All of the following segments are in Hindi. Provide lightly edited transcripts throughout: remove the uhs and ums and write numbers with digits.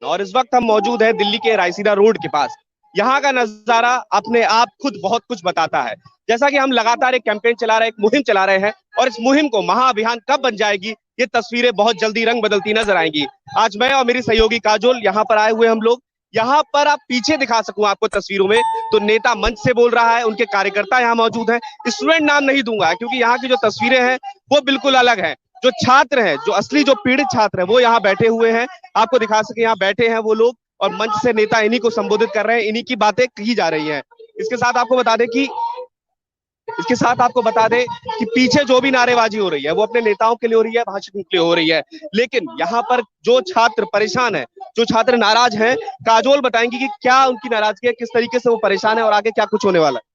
और इस वक्त हम मौजूद हैं दिल्ली के रायसीना रोड के पास। यहाँ का नजारा अपने आप खुद बहुत कुछ बताता है। जैसा कि हम लगातार एक कैंपेन चला रहे हैं, एक मुहिम चला रहे हैं, और इस मुहिम को महाअभियान कब बन जाएगी, ये तस्वीरें बहुत जल्दी रंग बदलती नजर आएंगी। आज मैं और मेरी सहयोगी काजोल यहाँ पर आए हुए हम लोग। यहाँ पर आप पीछे दिखा सकूं आपको तस्वीरों में, तो नेता मंच से बोल रहा है, उनके कार्यकर्ता यहाँ मौजूद हैं। स्टूडेंट नाम नहीं दूंगा क्योंकि यहाँ की जो तस्वीरें हैं वो बिल्कुल अलग है। जो छात्र हैं, जो असली जो पीड़ित छात्र हैं, वो यहाँ बैठे हुए हैं। आपको दिखा सके यहाँ बैठे हैं वो लोग, और मंच से नेता इन्हीं को संबोधित कर रहे हैं, इन्हीं की बातें कही जा रही हैं। इसके साथ आपको बता दें कि इसके साथ आपको बता दें कि पीछे जो भी नारेबाजी हो रही है वो अपने नेताओं के लिए हो रही है, भाषण के लिए हो रही है। लेकिन यहाँ पर जो छात्र परेशान है, जो छात्र नाराज हैं, काजोल बताएंगी कि क्या उनकी नाराजगी है, किस तरीके से वो परेशान है और आगे क्या कुछ होने वाला है।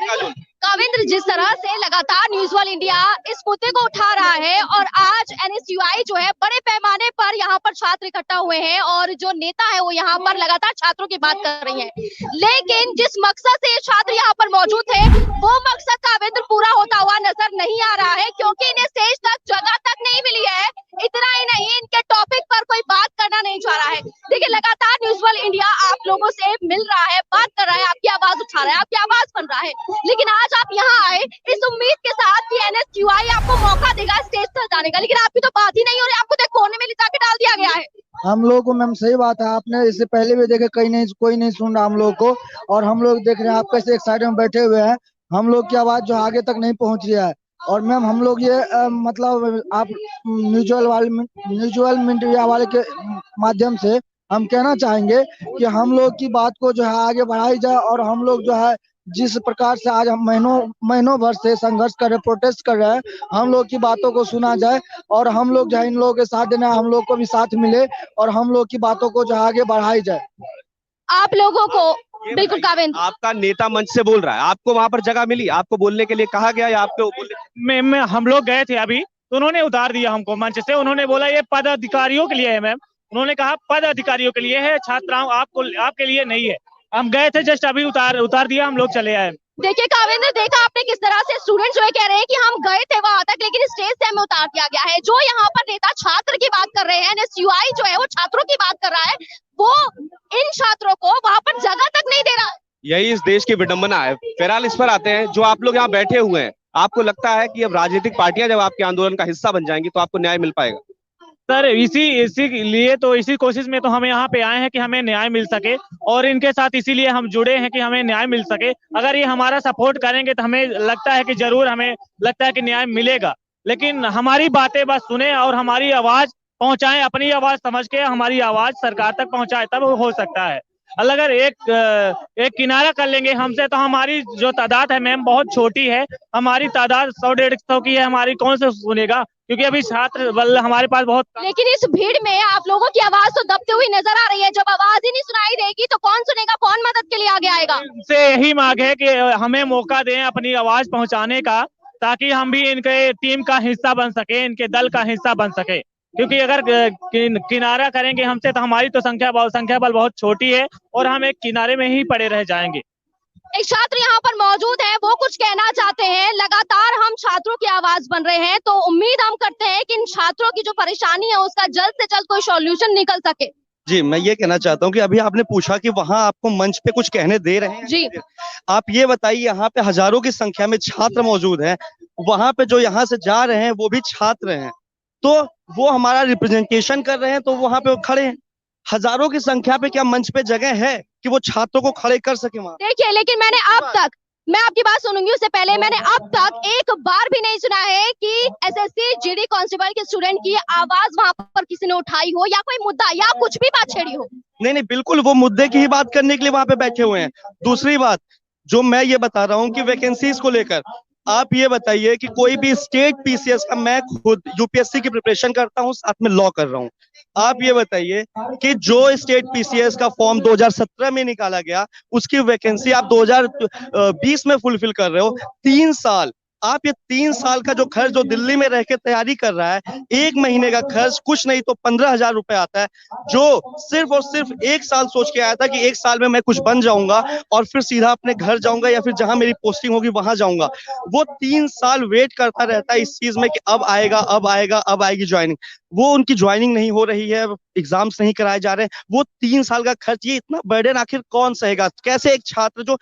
काजोल। काविंद्र, जिस तरह से लगातार न्यूज वर्ल्ड इंडिया इस मुद्दे को उठा रहा है और आज एनएसयूआई जो है बड़े पैमाने पर यहाँ पर छात्र इकट्ठा हुए हैं और जो नेता है वो यहाँ पर लगातार छात्रों की बात कर रही हैं, लेकिन जिस मकसद से ये छात्र यहाँ पर मौजूद थे वो मकसद काविंद्र पूरा होता हुआ नजर नहीं आ रहा है, क्योंकि इन्हें स्टेज तक जगह तक नहीं मिली है। इतना ही नहीं, इनके टॉपिक पर कोई बात करना नहीं चाह रहा है। देखिए, लगातार न्यूज वर्ल्ड इंडिया आप लोगों से मिल रहा है, बात कर रहा है, आपकी आवाज उठा रहा है, आपकी आवाज बन रहा है, लेकिन आज आप यहाँ आए इस उम्मीद के साथ कि एनएसयूआई आपको मौका देगा स्टेज तक जाने का, लेकिन आपकी तो बात ही नहीं हो रही, आपको तो कोने में लिटा के डाल दिया गया है। हम लोग को मैम सही बात है, आपने इससे पहले भी देखे, कोई नहीं सुन रहा हम लोग को, और हम लोग देख रहे हैं आप कैसे एक साइड में बैठे हुए हैं, हम लोग की आवाज जो आगे तक नहीं पहुंच रही है। और मैम हम लोग ये मतलब आप म्यूचुअल मीडिया वाले के माध्यम से हम कहना चाहेंगे कि हम लोग की बात को जो है आगे बढ़ाई जाए, और हम लोग जो है जिस प्रकार से आज हम महीनों भर से संघर्ष कर रहे, प्रोटेस्ट कर रहे हैं, हम लोग की बातों को सुना जाए, और हम लोग जो है इन लोगों के साथ देना, हम लोग को भी साथ मिले, और हम लोग की बातों को जो आगे बढ़ाई जाए। आप लोगों को बिल्कुल काविंद्र, आपका नेता मंच से बोल रहा है, आपको वहां पर जगह मिली, आपको बोलने के लिए कहा गया या आपको बोलने में हम लोग गए थे अभी, तो उन्होंने उतार दिया हमको मंच से। उन्होंने बोला ये पद अधिकारियों के लिए है मैम, उन्होंने कहा पद अधिकारियों के लिए है, छात्राओं आपके लिए नहीं है। हम गए थे, जस्ट अभी उतार दिया, हम लोग चले आए। देखिए काविंद्र, देखा आपने किस तरह से स्टूडेंट जो है कह रहे हैं कि हम गए थे वहां तक, लेकिन स्टेज से हमें उतार दिया गया है। जो यहाँ पर नेता छात्र की बात कर रहे हैं, एनएसयूआई जो है वो छात्रों की बात कर रहा है, वो इन छात्रों को वहां पर जगह तक नहीं दे रहा। यही इस देश की विडंबना है। फिलहाल इस पर आते हैं, जो आप लोग यहाँ बैठे हुए हैं, आपको लगता है कि अब राजनीतिक पार्टियां जब आपके आंदोलन का हिस्सा बन जाएंगी तो आपको न्याय मिल पाएगा? सर इसी कोशिश में तो हम यहाँ पे आए हैं कि हमें न्याय मिल सके, और इनके साथ इसीलिए हम जुड़े हैं कि हमें न्याय मिल सके। अगर ये हमारा सपोर्ट करेंगे तो हमें लगता है कि जरूर हमें लगता है कि न्याय मिलेगा, लेकिन हमारी बातें बस सुने और हमारी आवाज पहुंचाएं, अपनी आवाज समझ के हमारी आवाज सरकार तक पहुंचाए, तब हो सकता है। अगर एक किनारा कर लेंगे हमसे, तो हमारी जो तादाद है मैम बहुत छोटी है, हमारी तादाद 100-150 की है, हमारी कौन से सुनेगा, क्योंकि अभी छात्र बल हमारे पास बहुत। लेकिन इस भीड़ में आप लोगों की आवाज तो दबती हुई नजर आ रही है। जब आवाज ही नहीं सुनाई देगी तो कौन सुनेगा, कौन मदद के लिए आगे आएगा? से यही मांग है कि हमें मौका दें अपनी आवाज पहुंचाने का, ताकि हम भी इनके टीम का हिस्सा बन सके, इनके दल का हिस्सा बन सके। क्योंकि अगर किनारा करेंगे हमसे तो हमारी तो संख्या बल बहुत छोटी है, और हम एक किनारे में ही पड़े रह जाएंगे। एक छात्र यहाँ पर मौजूद है, वो कुछ कहना चाहते हैं। लगातार हम छात्रों की आवाज बन रहे हैं, तो उम्मीद हम करते हैं कि इन छात्रों की जो परेशानी है उसका जल्द से जल्द कोई सॉल्यूशन निकल सके। जी, मैं ये कहना चाहता हूँ कि अभी आपने पूछा कि वहाँ आपको मंच पे कुछ कहने दे रहे हैं जी, आप ये बताइए, यहाँ पे हजारों की संख्या में छात्र मौजूद हैं, वहाँ पे जो यहाँ से जा रहे हैं वो भी छात्र हैं, तो वो हमारा रिप्रेजेंटेशन कर रहे हैं, तो वहाँ पे वो खड़े हैं। हजारों की संख्या पे क्या मंच पे जगह है कि वो छात्रों को खड़े कर सके वहाँ? देखिए, लेकिन मैंने अब तक, मैं आपकी बात सुनूंगी उससे पहले, मैंने अब तक एक बार भी नहीं सुना है कि एसएससी जीडी कांस्टेबल के स्टूडेंट की आवाज वहां पर किसी ने उठाई हो, या कोई मुद्दा या कुछ भी बात छेड़ी हो। नहीं, बिल्कुल वो मुद्दे की ही बात करने के लिए वहां पे बैठे हुए हैं। दूसरी बात जो मैं ये बता रहा हूँ कि वैकेंसीज को लेकर आप ये बताइए कि कोई भी स्टेट पीसीएस का, मैं खुद यूपीएससी की प्रिपरेशन करता हूँ, साथ में लॉ कर रहा हूँ, आप ये बताइए कि जो स्टेट पीसीएस का फॉर्म 2017 में निकाला गया, उसकी वैकेंसी आप 2020 में फुलफिल कर रहे हो। 3 साल आप ये 3 साल का जो खर्च जो दिल्ली में रह के तैयारी कर रहा है, 1 महीने का खर्च कुछ नहीं तो 15,000 रुपए आता है, जो सिर्फ और सिर्फ 1 साल सोच के आया था कि 1 साल में मैं कुछ बन जाऊंगा और फिर सीधा अपने घर जाऊंगा या फिर जहां मेरी पोस्टिंग होगी वहां जाऊंगा। वो 3 साल वेट करता रहता है इस चीज में कि अब आएगा, अब आएगा, अब आएगी ज्वाइनिंग। वो उनकी ज्वाइनिंग नहीं हो रही है, एग्जाम्स नहीं कराए जा रहे हैं। वो 3 साल का खर्च, ये इतना बर्डन आखिर कौन सहेगा? कैसे एक छात्र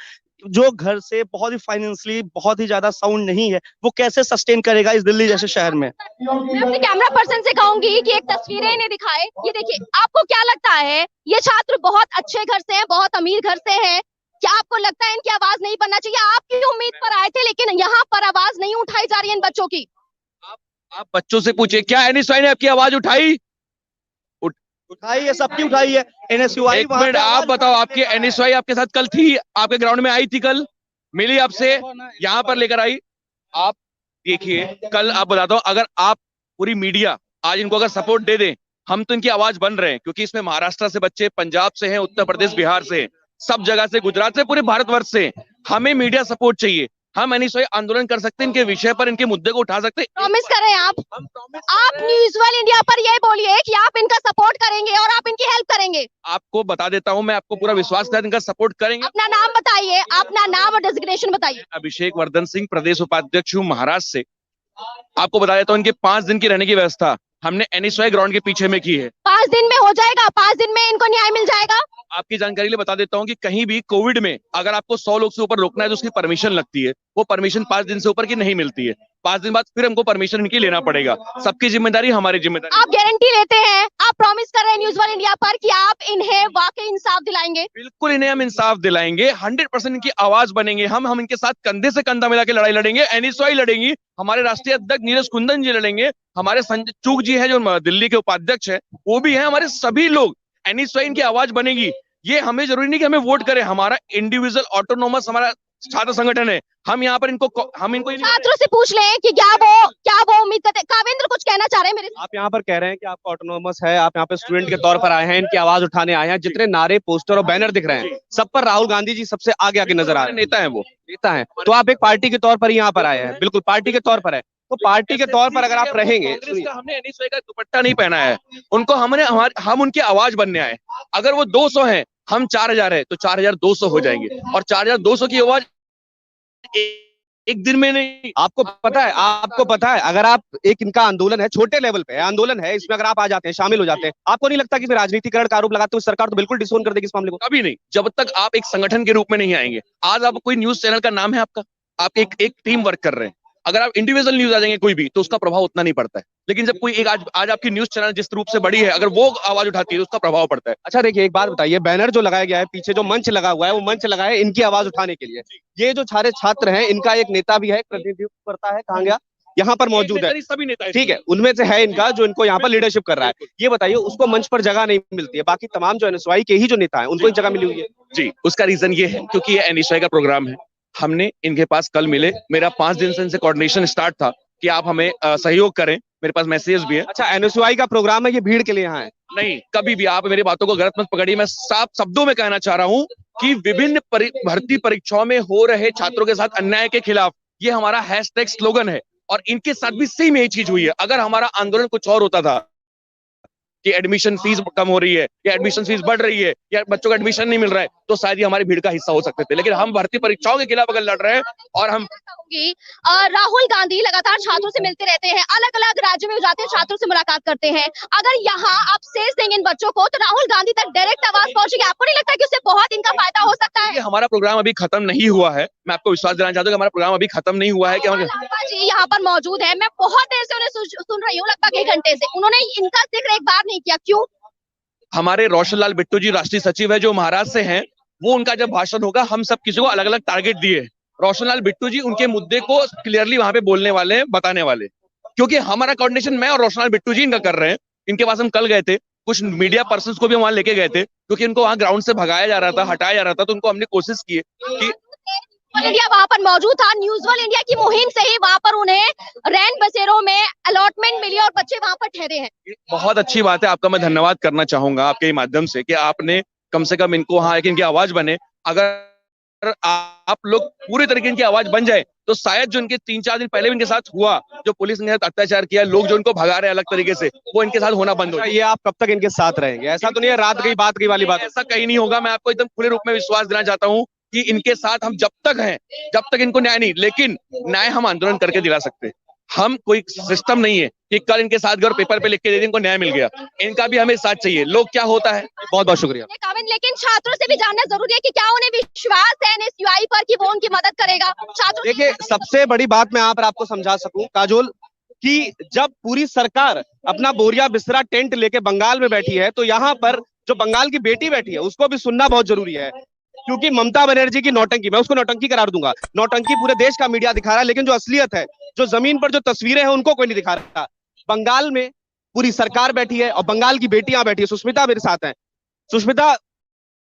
जो घर से बहुत ही फाइनेंशियली बहुत ही ज्यादा साउंड नहीं है, वो कैसे सस्टेन करेगा इस दिल्ली जैसे शहर में? मैं अपने कैमरा पर्सन से कहूंगी कि एक तस्वीरें इन्हें दिखाए। ये देखिए, आपको क्या लगता है, ये छात्र बहुत अच्छे घर से हैं, बहुत अमीर घर से हैं, क्या आपको लगता है इनकी आवाज नहीं बनना चाहिए? आपकी उम्मीद पर आए थे लेकिन यहाँ पर आवाज नहीं उठाई जा रही है इन बच्चों की। आप बच्चों से पूछिए, क्या एनएसयूआई ने आपकी आवाज उठाई? उठाई है, सबकी उठाई है। एनएसयूआई एक मिनट, आप बताओ, आपकी एनएसयूआई आपके साथ कल थी? आपके ग्राउंड में आई थी कल? मिली आपसे? यहाँ पर लेकर आई? आप देखिए, कल आप बताता हूँ, अगर आप पूरी मीडिया आज इनको अगर सपोर्ट दे दें, हम तो इनकी आवाज बन रहे हैं, क्योंकि इसमें महाराष्ट्र से बच्चे, पंजाब से हैं, उत्तर प्रदेश, बिहार से, सब जगह से, गुजरात से, पूरे भारतवर्ष से। हमें मीडिया सपोर्ट चाहिए, हम एनएसयूआई आंदोलन कर सकते हैं, इनके विषय पर, इनके मुद्दे को उठा सकते हैं। प्रॉमिस कर रहे हैं आप न्यूज़ इंडिया पर ये बोलिए कि आप इनका सपोर्ट करेंगे और आप इनकी हेल्प करेंगे। आपको बता देता हूं, मैं आपको पूरा विश्वास है इनका सपोर्ट करेंगे। अपना नाम बताइए, अपना नाम और डेजिग्नेशन बताइए। अभिषेक वर्धन सिंह, प्रदेश उपाध्यक्ष हूँ महाराष्ट्र से। आपको बता देता हूँ, इनके 5 दिन की रहने की व्यवस्था हमने एनएसयूआई ग्राउंड के पीछे में की है। 5 दिन में हो जाएगा? 5 दिन में इनको न्याय मिल जाएगा? आपकी जानकारी के लिए बता देता हूं कि कहीं भी कोविड में अगर आपको 100 लोग से ऊपर रोकना है तो उसकी परमिशन लगती है। वो परमिशन 5 दिन से ऊपर की नहीं मिलती है। 5 दिन बाद फिर हमको परमिशन इनकी लेना पड़ेगा। सबकी जिम्मेदारी हमारी जिम्मेदारी। आप गारंटी लेते हैं, आप प्रॉमिस कर रहे हैं न्यूज़ इंडिया पर कि आप इन्हें वाकई इंसाफ दिलाएंगे? बिल्कुल, इन्हें हम इंसाफ दिलाएंगे, 100% इनकी आवाज बनेंगे। हम इनके साथ कंधे से कंधा मिला के लड़ाई लड़ेंगे। एनएसयूआई लड़ेंगी, हमारे राष्ट्रीय अध्यक्ष नीरज कुंदन जी लड़ेंगे, हमारे संजय चूक जी है जो दिल्ली के उपाध्यक्ष है, वो भी है, हमारे सभी लोग। एनएसयूआई इनकी आवाज बनेगी। ये हमें जरूरी नहीं कि हमें वोट करें, हमारा इंडिविजुअल ऑटोनोमस हमारा छात्र संगठन है। हम यहाँ पर इनको छात्रों से पूछ लें कि क्या वो उम्मीद करते हैं। कावेंद्र कुछ कहना चाह रहे हैं मेरे? आप यहाँ पर कह रहे हैं कि आपका ऑटोनोमस है, आप यहाँ पे स्टूडेंट के तौर पर आए हैं, इनकी आवाज उठाने आए हैं। जितने नारे, पोस्टर और बैनर दिख रहे हैं, सब पर राहुल गांधी जी सबसे आगे आगे नजर आ रहे हैं। नेता है, वो नेता है, तो आप एक पार्टी के तौर पर यहाँ पर आए हैं। बिल्कुल पार्टी के तौर पर है, तो पार्टी के तौर पर अगर आप रहेंगे, हमने एनएसयूआई का दुपट्टा नहीं पहना है उनको, हम उनकी आवाज बनने आए। अगर वो 200 हैं, हम 4000 है, तो 4200 हो जाएंगे। और 4200 की आवाज एक दिन में नहीं। आपको पता है अगर आप एक इनका आंदोलन है, छोटे लेवल पे आंदोलन है, इसमें अगर आप आ जाते हैं, शामिल हो जाते हैं, आपको नहीं लगता कि फिर राजनीतिकरण का आरोप लगाते हुए सरकार तो बिल्कुल डिसोन कर देगी इस मामले को? कभी नहीं, जब तक आप एक संगठन के रूप में नहीं आएंगे। आज आप कोई न्यूज चैनल का नाम है आपका, आप एक टीम वर्क कर रहे हैं। अगर आप इंडिविजुअल न्यूज आ जाएंगे कोई भी, तो उसका प्रभाव उतना नहीं पड़ता है। लेकिन जब कोई एक आज आपकी न्यूज चैनल जिस रूप से बड़ी है, अगर वो आवाज उठाती है तो उसका प्रभाव पड़ता है। अच्छा देखिए, एक बात बताइए, बैनर जो लगाया गया है, पीछे जो मंच लगा हुआ है, वो मंच लगा है इनकी आवाज उठाने के लिए। ये जो सारे छात्र हैं, इनका एक नेता भी है, प्रतिनिधित्व करता है, कहाँ गया, यहाँ पर मौजूद है, सभी नेता, ठीक है, उनमें से है इनका जो इनको यहाँ पर लीडरशिप कर रहा है। ये बताइए, उसको मंच पर जगह नहीं मिलती है, बाकी तमाम जो एनएसयूआई के ही जो नेता है उनको जगह मिली हुई है। जी, उसका रीजन ये है क्योंकि ये एनएसयूआई का प्रोग्राम है। हमने इनके पास कल मिले, मेरा 5 दिन से इनसे कोऑर्डिनेशन स्टार्ट था कि आप हमें सहयोग करें। मेरे पास मैसेज भी है। अच्छा, एनएसयूआई का प्रोग्राम है, ये भीड़ के लिए यहाँ है? नहीं, कभी भी आप मेरी बातों को गलत मत पकड़िए। मैं साफ शब्दों में कहना चाह रहा हूँ कि विभिन्न भर्ती परीक्षाओं में हो रहे छात्रों के साथ अन्याय के खिलाफ ये हमारा हैशटैग स्लोगन है। और इनके साथ भी सेम यही चीज हुई है। अगर हमारा आंदोलन कुछ और होता था कि एडमिशन फीस कम हो रही है या एडमिशन फीस बढ़ रही है या बच्चों का एडमिशन नहीं मिल रहा है, तो शायद ये हमारी भीड़ का हिस्सा हो सकते थे। लेकिन हम भर्ती परीक्षाओं के खिलाफ अगर लड़ रहे हैं और हम राहुल गांधी लगातार छात्रों से मिलते रहते हैं, अलग अलग राज्यों में जाते हैं, छात्रों से मुलाकात करते हैं। अगर यहाँ आप सेज देंगे इन बच्चों को, तो राहुल गांधी तक डायरेक्ट आवाज पहुंचेगी। आपको नहीं लगता कि उससे बहुत इनका फायदा हो सकता है? हमारा प्रोग्राम अभी खत्म नहीं हुआ है। मैं आपको विश्वास दिलाना चाहता हूँ कि हमारा प्रोग्राम अभी खत्म नहीं हुआ है। जी यहाँ पर मौजूद है, मैं बहुत देर से उन्हें सुन रही हूँ, लगभग 1 घंटे से। उन्होंने इनका जिक्र एक बार नहीं किया, क्यों? हमारे रोशन लाल बिट्टू जी राष्ट्रीय सचिव है जो महाराष्ट्र से हैं, वो उनका जब भाषण होगा, हम सब किसी को अलग अलग टारगेट दिए। रोशन लाल बिट्टू जी उनके मुद्दे को क्लियरली वहां पे बोलने वाले हैं, बताने वाले, क्योंकि हमारा कोऑर्डिनेशन मैं और रोशन लाल बिट्टू जी इनका कर रहे हैं। इनके पास हम कल गए थे, कुछ मीडिया पर्सन को भी वहां लेके गए थे, क्योंकि इनको वहां ग्राउंड से भगाया जा रहा था, हटाया जा रहा था। तो उनको हमने कोशिश की कि इंडिया वहां पर मौजूद था। न्यूज़ इंडिया की मुहिम से ही वहां पर उन्हें रैन बसेरों में अलॉटमेंट मिली और बच्चे वहां पर ठहरे हैं। बहुत अच्छी बात है, आपका मैं धन्यवाद करना चाहूंगा आपके माध्यम से कि आपने कम से कम इनको वहां इनकी आवाज बने। अगर आप लोग पूरी तरीके की आवाज बन जाए तो शायद जो इनके 3-4 दिन पहले भी इनके साथ हुआ, जो पुलिस ने अत्याचार किया, लोग जो इनको भगा रहे हैं अलग तरीके से, वो इनके साथ होना बंद हो जाए। ये आप कब तक इनके साथ रहेंगे? ऐसा तो नहीं है रात गई बात गई वाली बात? ऐसा कहीं नहीं होगा। मैं आपको एकदम खुले रूप में विश्वास देना चाहता हूँ कि इनके साथ हम जब तक हैं, जब तक इनको न्याय नहीं, लेकिन न्याय हम आंदोलन करके दिला सकते हैं। हम कोई सिस्टम नहीं है कि कल इनके साथ गए और पेपर पे लिख के दे दें इनको न्याय मिल गया। इनका भी हमें साथ चाहिए। लोग क्या होता है, बहुत बहुत शुक्रिया। लेकिन छात्रों से भी जानना जरूरी है कि क्या उन्हें विश्वास है एनएसयूआई पर कि वो उनकी मदद करेगा। छात्रों देखिए, सबसे बड़ी बात मैं यहाँ पर आपको समझा सकूं काजोल, कि जब पूरी सरकार अपना बोरिया बिस्तरा टेंट लेके बंगाल में बैठी है, तो यहाँ पर जो बंगाल की बेटी बैठी है उसको भी सुनना बहुत जरूरी है। क्योंकि ममता बनर्जी की नौटंकी, मैं उसको नौटंकी करार दूंगा, नौटंकी पूरे देश का मीडिया दिखा रहा है, लेकिन जो असलियत है, जो जमीन पर जो तस्वीरें हैं, उनको कोई नहीं दिखा रहा। बंगाल में पूरी सरकार बैठी है और बंगाल की बेटियां बैठी है। सुष्मिता मेरे साथ हैं। सुष्मिता,